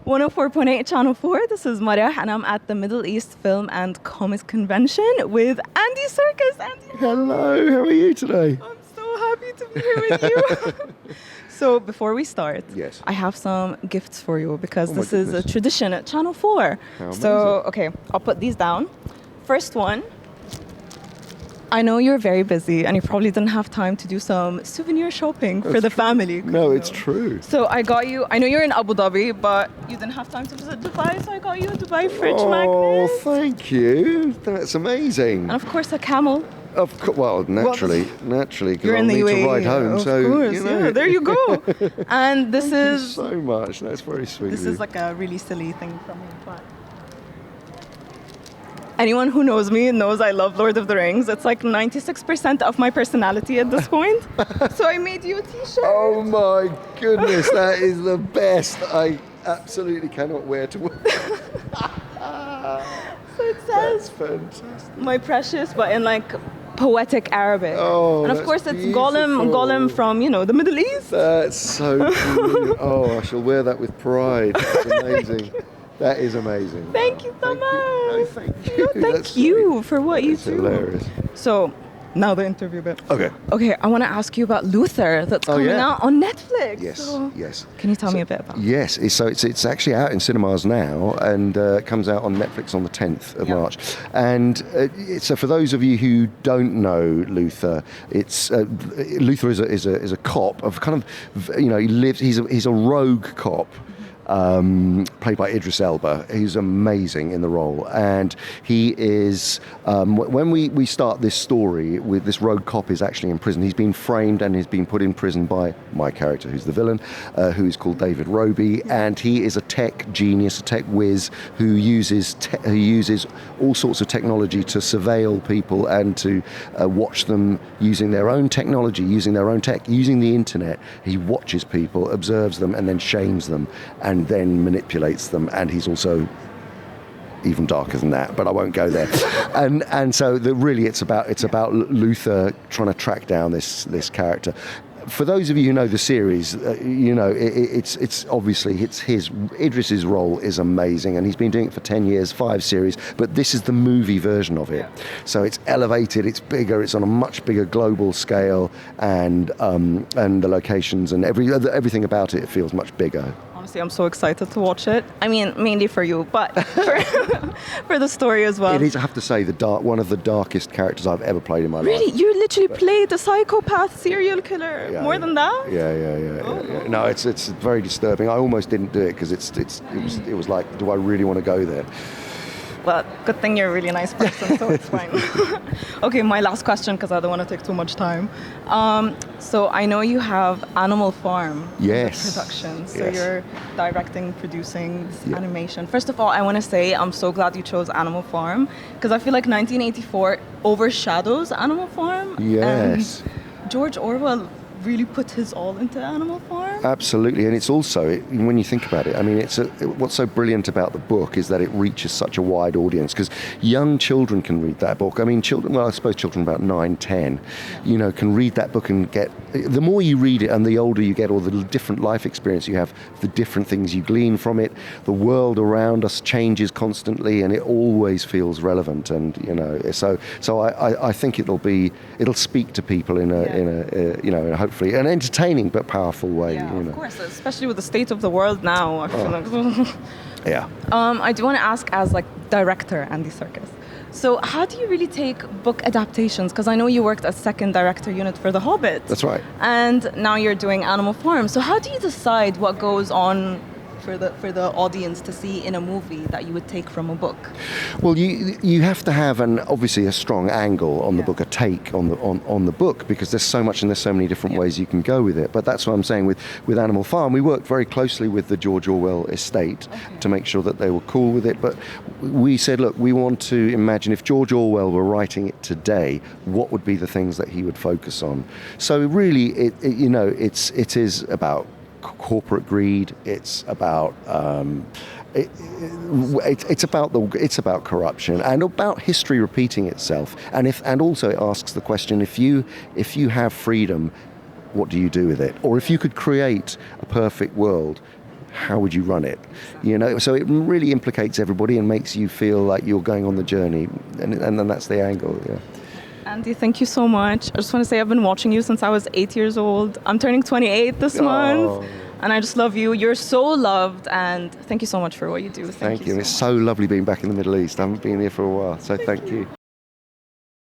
104.8 Channel 4. This is Marah, and I'm at the Middle East Film and Comics Convention with Andy Serkis. Andy, hello, how are you today? I'm so happy to be here with you. So before we start, yes, I have some gifts for you because this is goodness. a tradition at Channel 4. How so, okay, I'll put these down. First one. I know you're very busy and you probably didn't have time to do some souvenir shopping for the family. No, it's true. So I got you, I know you're in Abu Dhabi, but you didn't have time to visit Dubai, so I got you a Dubai fridge magnet. Oh, thank you. That's amazing. And of course a camel. Of course, well, naturally, because You're I'll in the need UAE, to ride home. of So, course, you know. yeah, there you go. And this Thank is... you so much. That's very sweet This of you. is like a really silly thing from me, but... Anyone who knows me knows I love Lord of the Rings. It's like 96% of my personality at this point. So I made you a t-shirt. Oh my goodness, that is the best. I absolutely cannot wait to wear. So it That's says, fantastic. my precious, but in like poetic Arabic. Oh, and of that's course it's beautiful. Gollum from, the Middle East. That's so brilliant. Oh, I shall wear that with pride. That's amazing. That is amazing. Thank you so much. No, thank you. Thank That's you great. for what That's you do. hilarious. So, now the interview bit. Okay. Okay, I want to ask you about Luther that's coming yeah. out on Netflix. Yes, So, yes. Can you tell me a bit about it? Yes, it's actually out in cinemas now, and it comes out on Netflix on the 10th of March. And so for those of you who don't know Luther, Luther is a cop of kind of, he lives. He's a rogue cop. Played by Idris Elba. He's amazing in the role, and he is when we start this story with this rogue cop is actually in prison. He's been framed and he's been put in prison by my character, who's the villain, who is called David Roby, and he is a tech genius, a tech whiz who uses all sorts of technology to surveil people and to watch them using their own technology, using their own tech, using the internet. He watches people, observes them, and then shames them, and then manipulates them, and he's also even darker than that, but I won't go there. and so really it's about Luther trying to track down this character. For those of you who know the series, it's obviously Idris's role is amazing, and he's been doing it for 10 years, 5 series, but this is the movie version of it. So it's elevated, it's bigger, it's on a much bigger global scale, and the locations and everything about it feels much bigger. Honestly, I'm so excited to watch it. I mean, mainly for you, but for the story as well. It is, I have to say, one of the darkest characters I've ever played in my life. Really? You literally played a psychopath serial killer? Yeah, More than that? Yeah. No, it's very disturbing. I almost didn't do it because it was like, do I really want to go there? Well, good thing you're a really nice person, so it's fine. Okay, my last question, because I don't want to take too much time. So I know you have Animal Farm production. So you're directing, producing this animation. First of all, I want to say I'm so glad you chose Animal Farm, because I feel like 1984 overshadows Animal Farm. Yes. And George Orwell really put his all into Animal Farm. Absolutely, and it's also, when you think about it, I mean, what's so brilliant about the book is that it reaches such a wide audience, because young children can read that book. I mean, I suppose children about 9, 10, can read that book and get, the more you read it and the older you get, or the different life experience you have, the different things you glean from it, the world around us changes constantly, and it always feels relevant, and so I think it'll speak to people in a hopefully an entertaining but powerful way. Yeah, of course, especially with the state of the world now. I feel like. Yeah. I do want to ask, as director Andy Serkis, so how do you really take book adaptations? Because I know you worked as second director unit for The Hobbit. That's right. And now you're doing Animal Farm. So how do you decide what goes on for the audience to see in a movie that you would take from a book? Well, you have to have obviously a strong angle on the book, a take on the book, because there's so much and there's so many different ways you can go with it. But that's what I'm saying with Animal Farm. We worked very closely with the George Orwell estate to make sure that they were cool with it. But we said, look, we want to imagine if George Orwell were writing it today, what would be the things that he would focus on? So really, it is about corporate greed. It's about it's about corruption and about history repeating itself. And also it asks the question: if you have freedom, what do you do with it? Or if you could create a perfect world, how would you run it? So it really implicates everybody and makes you feel like you're going on the journey, and then that's the angle. Yeah. Andy, thank you so much. I just want to say I've been watching you since I was 8 years old. I'm turning 28 this month. And I just love you. You're so loved, and thank you so much for what you do. Thank you. So it's so lovely being back in the Middle East. I haven't been here for a while, so thank you.